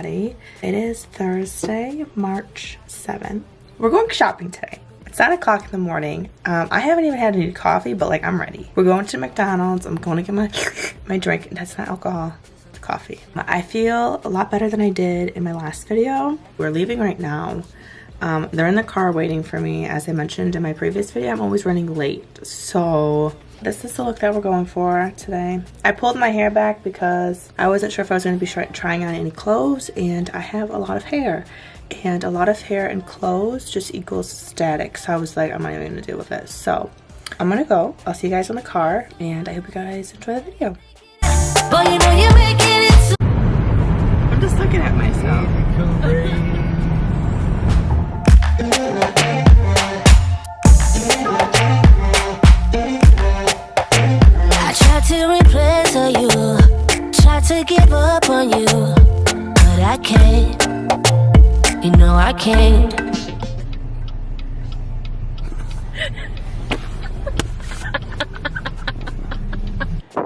everybody. It is Thursday, March 7th. We're going shopping today. It's 9 o'clock in the morning. I haven't even had any coffee, but like I'm ready. We're going to McDonald's. I'm going to get my drink. That's not alcohol, it's coffee. I feel a lot better than I did in my last video. We're leaving right now. They're in the car waiting for me. As I mentioned in my previous video, I'm always running late. So this is the look that we're going for today. I pulled my hair back because I wasn't sure if I was going to be trying on any clothes, and I have a lot of hair. And a lot of hair and clothes just equals static. So I was like, I'm not even going to deal with this. So I'm going to go. I'll see you guys in the car, and I hope you guys enjoy the video. Well, you know you're making it so I'm just looking at myself. I tried to replace you, tried to give up on you, but I can't. You know I can't.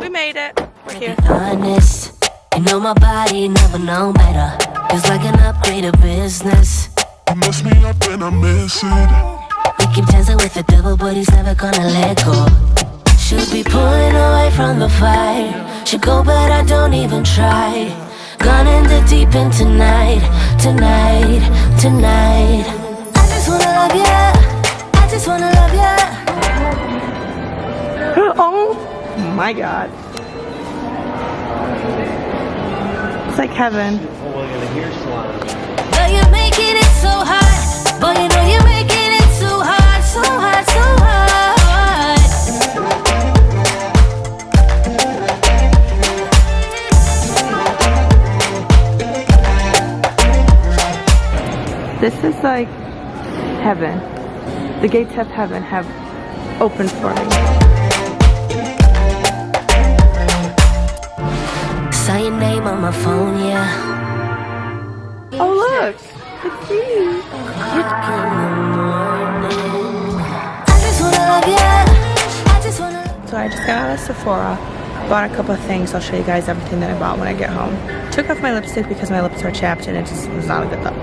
We made it. We're here. Honest, you know my body never known better. It's like an upgrade of business. You must be up and I miss it. We keep dancing with the devil, but he's never gonna let go. Should be pulling away from the fire. Should go, but I don't even try. Gone in the deep end tonight, tonight, tonight. I just wanna love ya, I just wanna love ya. Oh my god. It's like heaven. Girl, you're making it so hot. Boy, you know you're making it so hot, so hot, so hot. This is like heaven. The gates of heaven have opened for me. Saw your name on my phone, yeah. Oh look, it's me. So I just got out of Sephora, bought a couple of things. I'll show you guys everything that I bought when I get home. Took off my lipstick because my lips are chapped and it just was not a good look.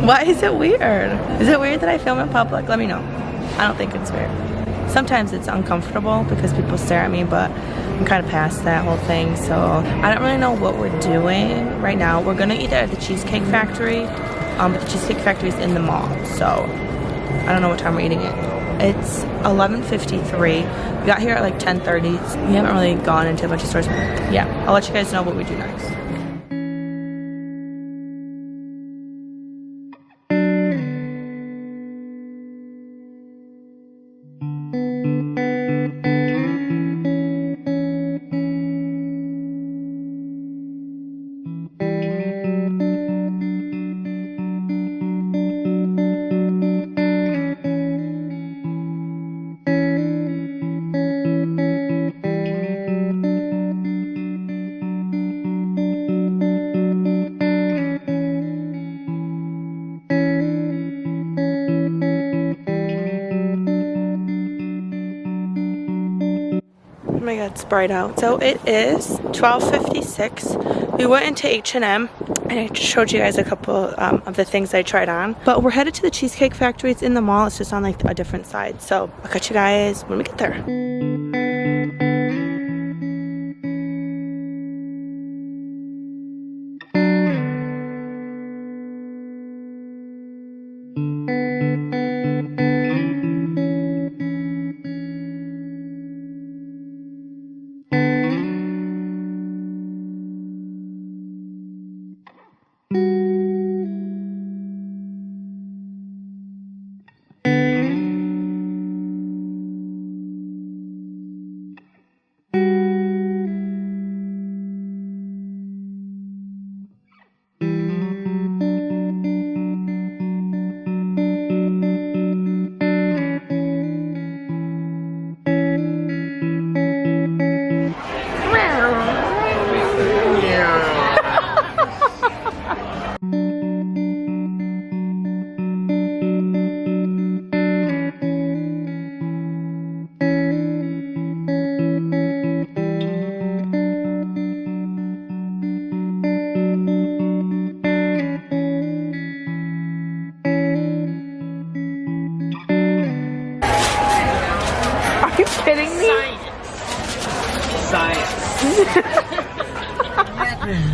Why is it weird? Is it weird that I film in public? Let me know. I don't think it's weird. Sometimes it's uncomfortable because people stare at me, but I'm kind of past that whole thing, so I don't really know what we're doing right now. We're gonna eat at the Cheesecake Factory, but the Cheesecake Factory is in the mall, so I don't know what time we're eating it. It's 11:53. We got here at like 10:30. We haven't really gone into a bunch of stores. Yeah, I'll let you guys know what we do next. Oh my god, it's bright out. So it is 12:56. We went into H&M and I just showed you guys a couple of the things I tried on. But we're headed to the Cheesecake Factory. It's in the mall. It's just on like a different side. So I'll catch you guys when we get there.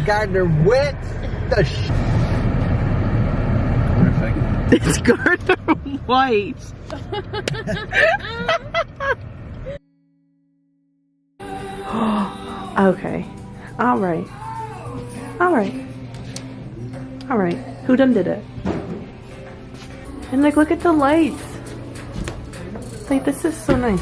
Gardner wet. The Perfect. It's Gardner White. Okay. Alright. Alright. Alright. Who done did it? And like, look at the lights. Like, this is so nice.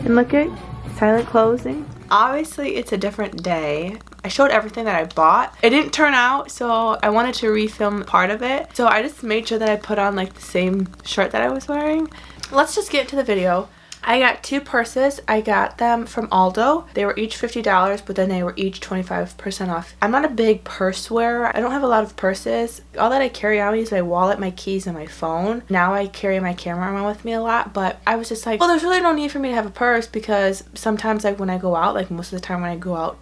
And look at silent closing. Obviously, it's a different day. I showed everything that I bought. It didn't turn out, so I wanted to refilm part of it. So I just made sure that I put on like the same shirt that I was wearing. Let's just get into the video. I got 2 purses. I got them from Aldo. They were each $50, but then they were each 25% off. I'm not a big purse wearer. I don't have a lot of purses. All that I carry on is my wallet, my keys, and my phone. Now I carry my camera around with me a lot, but I was just like, well, there's really no need for me to have a purse because sometimes like when I go out, like most of the time when I go out,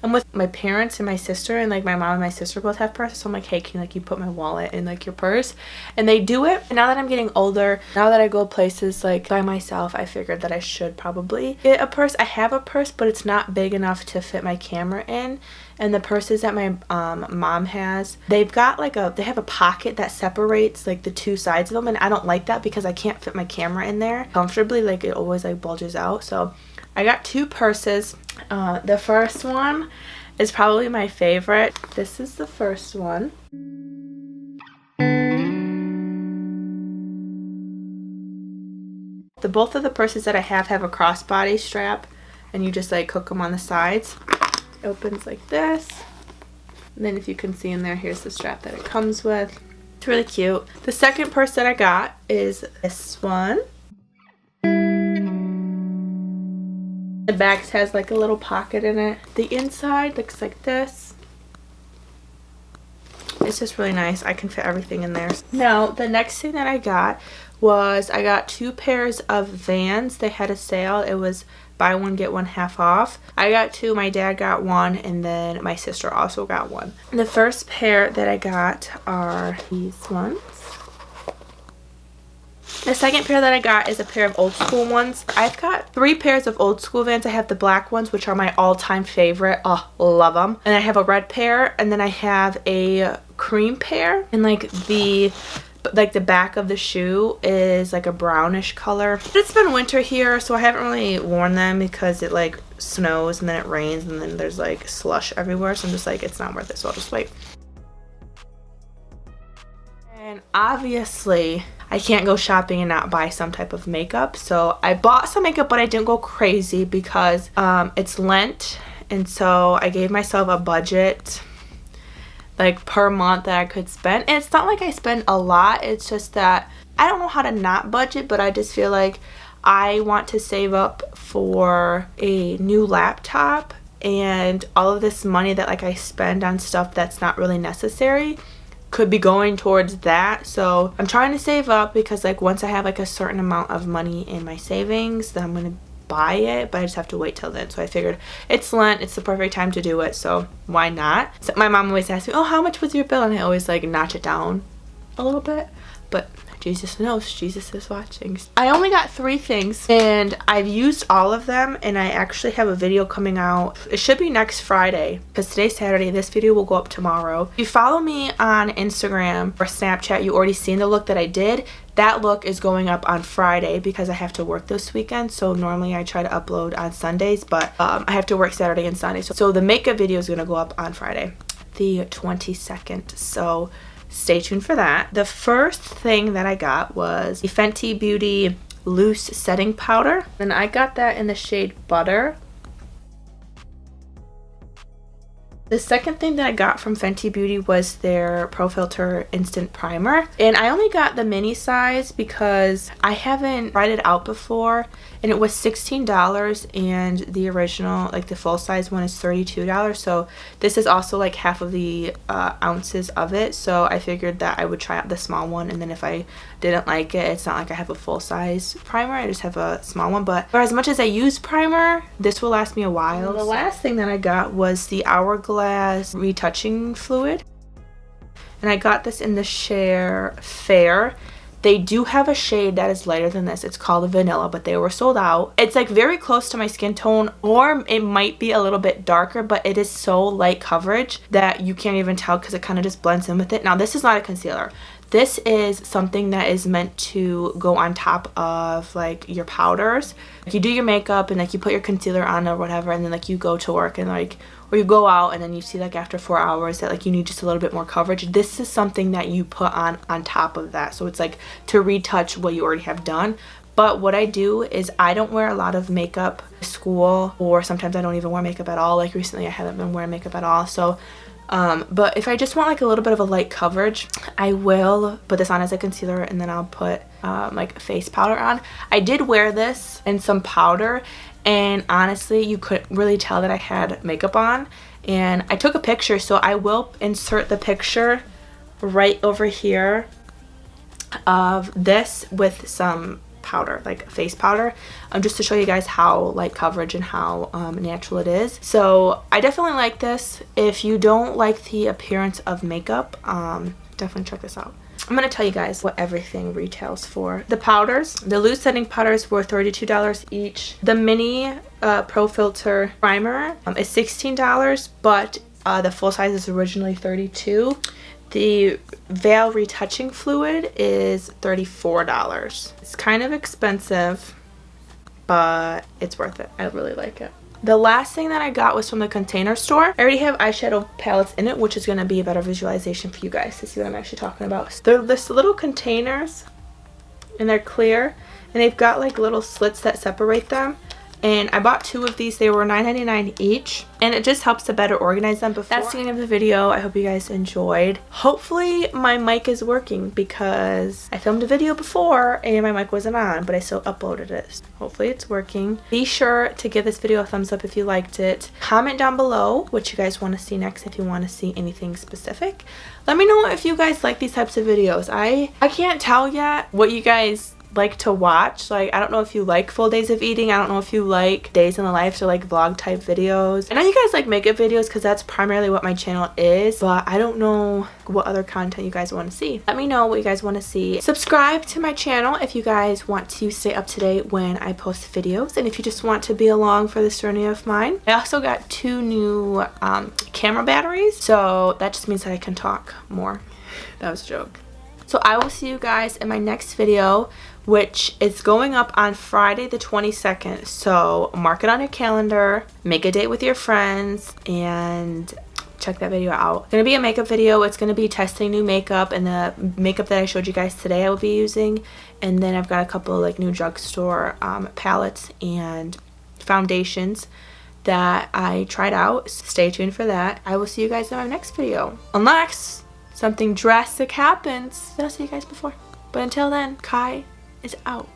I'm with my parents and my sister, and like my mom and my sister both have purses, so I'm like, hey, can you put my wallet in like your purse? And they do it. And now that I'm getting older, now that I go places like by myself, I figured that I should probably get a purse. I have a purse, but it's not big enough to fit my camera in. And the purses that my mom has, they've got like they have a pocket that separates like the 2 sides of them, and I don't like that because I can't fit my camera in there comfortably. Like it always like bulges out. So I got 2 purses. The first one is probably my favorite. This is the first one. Both of the purses that I have a crossbody strap, and you just like hook them on the sides. It opens like this. And then if you can see in there, here's the strap that it comes with. It's really cute. The second purse that I got is this one. The back has like a little pocket in it. The inside looks like this. It's just really nice. I can fit everything in there. Now, the next thing that I got was I got 2 pairs of Vans. They had a sale. It was buy one, get one half off. I got 2. My dad got 1, and then my sister also got 1. The first pair that I got are these ones. The second pair that I got is a pair of old school ones. I've got 3 pairs of old school Vans. I have the black ones, which are my all-time favorite. Oh, love them. And I have a red pair, and then I have a cream pair. And like the back of the shoe is like a brownish color. But it's been winter here, so I haven't really worn them because it like snows and then it rains and then there's like slush everywhere. So I'm just like, it's not worth it, so I'll just wait. And obviously, I can't go shopping and not buy some type of makeup. So I bought some makeup, but I didn't go crazy because it's Lent. And so I gave myself a budget like per month that I could spend. And it's not like I spend a lot. It's just that I don't know how to not budget, but I just feel like I want to save up for a new laptop, and all of this money that like I spend on stuff that's not really necessary could be going towards that. So I'm trying to save up because like once I have like a certain amount of money in my savings, then I'm gonna buy it, but I just have to wait till then. So I figured it's Lent, it's the perfect time to do it, so why not? So my mom always asks me, oh, how much was your bill? And I always like notch it down a little bit, but Jesus knows, Jesus is watching. I only got 3 things and I've used all of them, and I actually have a video coming out. It should be next Friday because today's Saturday. This video will go up tomorrow. If you follow me on Instagram or Snapchat, you already seen the look that I did. That look is going up on Friday because I have to work this weekend. So normally I try to upload on Sundays, but I have to work Saturday and Sunday. So the makeup video is going to go up on Friday, the 22nd. So stay tuned for that. The first thing that I got was the Fenty Beauty Loose Setting Powder. And I got that in the shade Butter. The second thing that I got from Fenty Beauty was their Pro Filter Instant Primer. And I only got the mini size because I haven't tried it out before. And it was $16, and the original, like the full size one, is $32. So this is also like half of the ounces of it. So I figured that I would try out the small one, and then if I didn't like it, it's not like I have a full size primer. I just have a small one. But for as much as I use primer, this will last me a while. The last thing that I got was the Hourglass Retouching Fluid. And I got this in the shade Fair. They do have a shade that is lighter than this. It's called a vanilla, but they were sold out. It's like very close to my skin tone, or it might be a little bit darker, but it is so light coverage that you can't even tell because it kind of just blends in with it. Now, this is not a concealer. This is something that is meant to go on top of like your powders. Like you do your makeup and like you put your concealer on or whatever, and then like you go to work and like, or you go out and then you see like after 4 hours that like you need just a little bit more coverage. This is something that you put on top of that. So it's like to retouch what you already have done. But what I do is I don't wear a lot of makeup to school, or sometimes I don't even wear makeup at all. Like recently I haven't been wearing makeup at all. So but if I just want like a little bit of a light coverage, I will put this on as a concealer, and then I'll put like face powder on. I did wear this and some powder, and honestly you couldn't really tell that I had makeup on, and I took a picture, so I will insert the picture right over here of this with some powder, like face powder, just to show you guys how light coverage and how natural it is. So I definitely like this. If you don't like the appearance of makeup, definitely check this out. I'm going to tell you guys what everything retails for. The powders, the loose setting powders were $32 each. The mini pro filter primer is $16, but the full size is originally $32. The veil retouching fluid is $34. It's kind of expensive, but it's worth it. I really like it. The last thing that I got was from the Container Store. I already have eyeshadow palettes in it, which is going to be a better visualization for you guys to see what I'm actually talking about. They're this little containers, and they're clear, and they've got like little slits that separate them. And I bought 2 of these. They were $9.99 each, and it just helps to better organize them before. That's the end of the video. I hope you guys enjoyed. Hopefully my mic is working, because I filmed a video before and my mic wasn't on, but I still uploaded it. Hopefully it's working. Be sure to give this video a thumbs up if you liked it. Comment down below what you guys want to see next, if you want to see anything specific. Let me know if you guys like these types of videos. I can't tell yet what you guys like to watch. Like, I don't know if you like full days of eating. I don't know if you like days in the life, or like vlog type videos. I know you guys like makeup videos because that's primarily what my channel is, but I don't know what other content you guys want to see. Let me know what you guys want to see. Subscribe to my channel if you guys want to stay up to date when I post videos, and if you just want to be along for this journey of mine. I also got 2 new camera batteries, so that just means that I can talk more. That was a joke. So I will see you guys in my next video, which is going up on Friday the 22nd. So mark it on your calendar, make a date with your friends, and check that video out. It's going to be a makeup video. It's going to be testing new makeup, and the makeup that I showed you guys today I will be using. And then I've got a couple of like new drugstore palettes and foundations that I tried out. Stay tuned for that. I will see you guys in my next video. Unless something drastic happens, then I'll see you guys before. But until then, Kai is out.